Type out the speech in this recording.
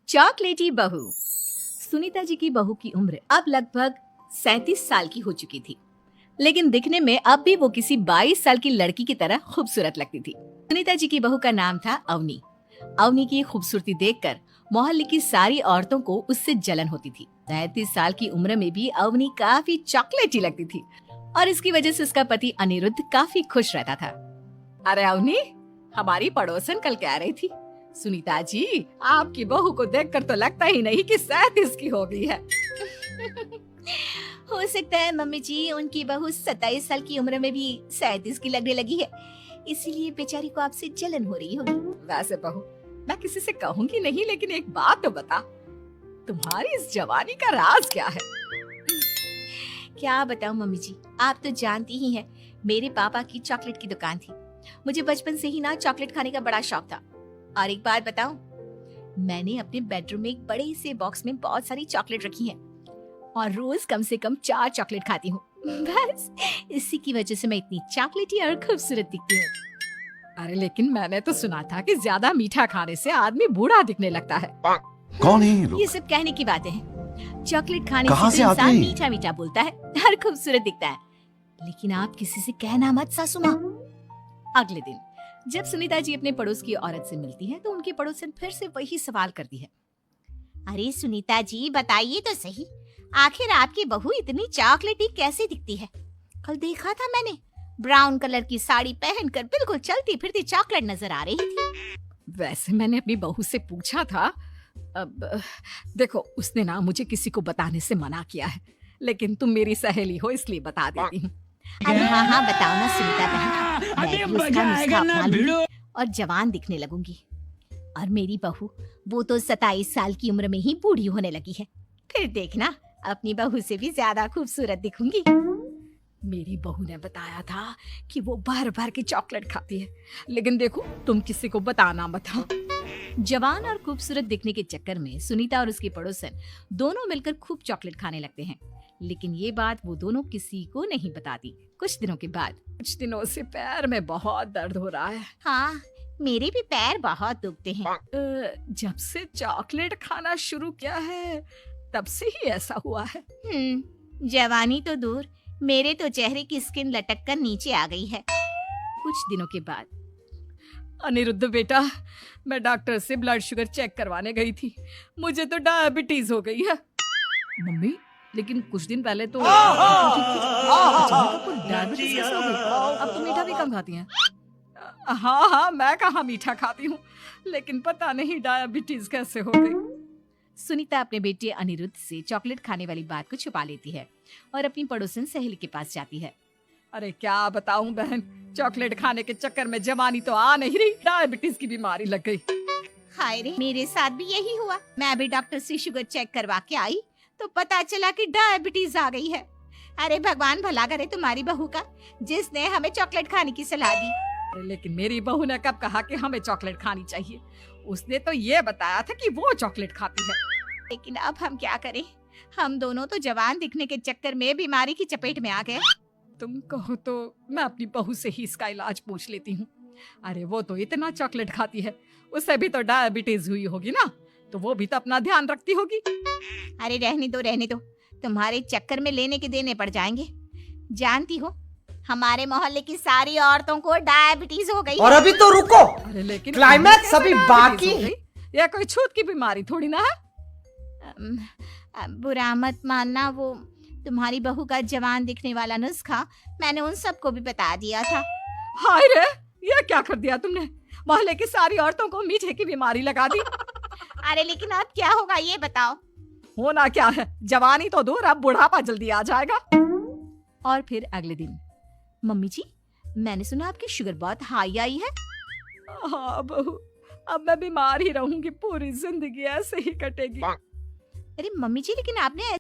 चॉकलेटी बहू। सुनीता जी की बहू की उम्र अब लगभग 37 साल की हो चुकी थी, लेकिन दिखने में अब भी वो किसी 22 साल की लड़की की तरह खूबसूरत लगती थी। सुनीता जी की बहू का नाम था अवनी। अवनी की खूबसूरती देखकर मोहल्ले की सारी औरतों को उससे जलन होती थी। 37 साल की उम्र में भी अवनी काफी चॉकलेटी लगती थी और इसकी वजह से उसका पति अनिरुद्ध काफी खुश रहता था। अरे अवनी, हमारी पड़ोसन कल कह रही थी, सुनीता जी आपकी बहू को देखकर तो लगता ही नहीं कि 37 की हो गई है। हो सकता है मम्मी जी उनकी बहू 27 साल की उम्र में भी 37 की लगने लगी है, इसीलिए बेचारी को आपसे जलन हो रही होगी। वैसे बहू, मैं किसी से कहूंगी नहीं, लेकिन एक बात तो बता, तुम्हारी इस जवानी का राज क्या है? क्या बताऊं मम्मी जी, आप तो जानती ही हैं, मेरे पापा की चॉकलेट की दुकान थी। मुझे बचपन से ही ना चॉकलेट खाने का बड़ा शौक था। और एक बात बताऊं, मैंने अपने बेडरूम में एक बड़े से बॉक्स में बहुत सारी चॉकलेट रखी हैं और रोज कम से कम 4 चॉकलेट खाती हूँ। बस इसी की वजह से मैं इतनी चॉकलेटी और खूबसूरत दिखती हूँ। अरे लेकिन मैंने तो सुना था कि ज्यादा मीठा खाने से आदमी बूढ़ा दिखने लगता है। कौन है ये लोग? ये सब कहने की बातें हैं। चॉकलेट खाने कहाँ से से तो आते इंसान हैं? मीठा मीठा बोलता है और खूबसूरत दिखता है। लेकिन आप किसी से कहना मत सासू माँ। अगले दिन जब सुनीता जी अपने पड़ोस की औरत से मिलती है तो उनकी पड़ोसन फिर से वही सवाल करती है। अरे सुनीता जी बताइए तो सही, आखिर आपकी बहू इतनी चॉकलेटी कैसे दिखती है? कल देखा था मैंने, ब्राउन कलर की साड़ी पहनकर बिल्कुल चलती फिरती चॉकलेट नजर आ रही थी। वैसे मैंने अपनी बहू से पूछा था। अब देखो, उसने ना मुझे किसी को बताने से मना किया है, लेकिन तुम मेरी सहेली हो इसलिए बता देती हूँ। अरे हाँ बताओ ना सुनीता बहन, मैं भी उसका नुस्खा अपना लूंगी और जवान दिखने लगूंगी। और मेरी बहू वो तो 27 साल की उम्र में ही बूढ़ी होने लगी है, फिर देखना अपनी बहू से भी ज्यादा खूबसूरत दिखूंगी। मेरी बहू ने बताया था कि वो भर भर के चॉकलेट खाती है, लेकिन देखो तुम किसी को बताना मत। हाँ। जवान और खूबसूरत दिखने के चक्कर में सुनीता और उसके पड़ोसन दोनों मिलकर खूब चॉकलेट खाने लगते हैं, लेकिन ये बात वो दोनों किसी को नहीं बताती। कुछ दिनों से पैर में बहुत दर्द हो रहा है। हाँ, मेरे भी पैर बहुत दुखते हैं। जब से चॉकलेट खाना शुरू किया है तब से ही ऐसा हुआ है। जवानी तो दूर, मेरे तो चेहरे की स्किन लटक कर नीचे आ गई है। कुछ दिनों के बाद, अनिरुद्ध बेटा, मैं डॉक्टर से ब्लड शुगर चेक करवाने गई थी, मुझे तो डायबिटीज हो गई है। मम्मी, लेकिन कुछ दिन पहले तो अचानक आपको डायबिटीज कैसे हो गई? अब तो मीठा भी कम खाती हैं। हाँ, मैं कहाँ मीठा खाती हूँ, लेकिन पता नहीं डायबिटीज कैसे हो गई। सुनीता अपने बेटे अनिरुद्ध से चॉकलेट खाने वाली बात को छुपा लेती है और अपनी पड़ोसन सहेली के पास जाती है। अरे क्या बताऊं बहन, चॉकलेट खाने के चक्कर में जवानी तो आ नहीं रही, डायबिटीज की बीमारी लग गई। हाय रे, मेरे साथ भी यही हुआ। मैं अभी डॉक्टर से शुगर चेक करवा के आई तो पता चला कि डायबिटीज आ गई है। अरे भगवान भला करे तुम्हारी बहू का, जिसने हमें चॉकलेट खाने की सलाह दी। लेकिन मेरी बहू ने कब कहा कि हमें चॉकलेट खानी चाहिए? उसने तो ये बताया था कि वो चॉकलेट खाती है। लेकिन अब हम क्या करें, हम दोनों तो जवान दिखने के चक्कर में बीमारी की चपेट में आ गए। तुम कहो तो मैं अपनी बहू से ही इसका इलाज पूछ लेती हूँ। अरे वो तो इतना चॉकलेट खाती है, उससे भी तो डायबिटीज हुई होगी ना, तो वो भी तो अपना ध्यान रखती होगी। अरे रहने दो, तुम्हारे चक्कर में लेने के देने पड़ जाएंगे। जानती हो, हमारे मोहल्ले की सारी औरतों को डायबिटीज हो गई। और अभी तो रुको, अरे लेकिन क्लाइमैक्स अभी बाकी है। या कोई छूत की बीमारी थोड़ी ना है। बुरा मत मानना, वो तुम्हारी बहू का जवान दिखने वाला नुस्खा मैंने उन सबको भी बता दिया था। हाय रे, ये क्या कर दिया तुमने? मोहल्ले की सारी औरतों को मीठे की बीमारी लगा दी। अरे लेकिन अब क्या होगा ये बताओ। होना क्या है, जवानी तो दूर, अब बुढ़ापा जल्दी आ जाएगा। और फिर अगले दिन, मम्मी जी, मैंने सुना आपकी शुगर बहुत हाई आई है। हाँ बहू, अब मैं बीमार ही रहूंगी, पूरी जिंदगी ऐसे ही कटेगी। अरे मम्मी जी, लेकिन आपने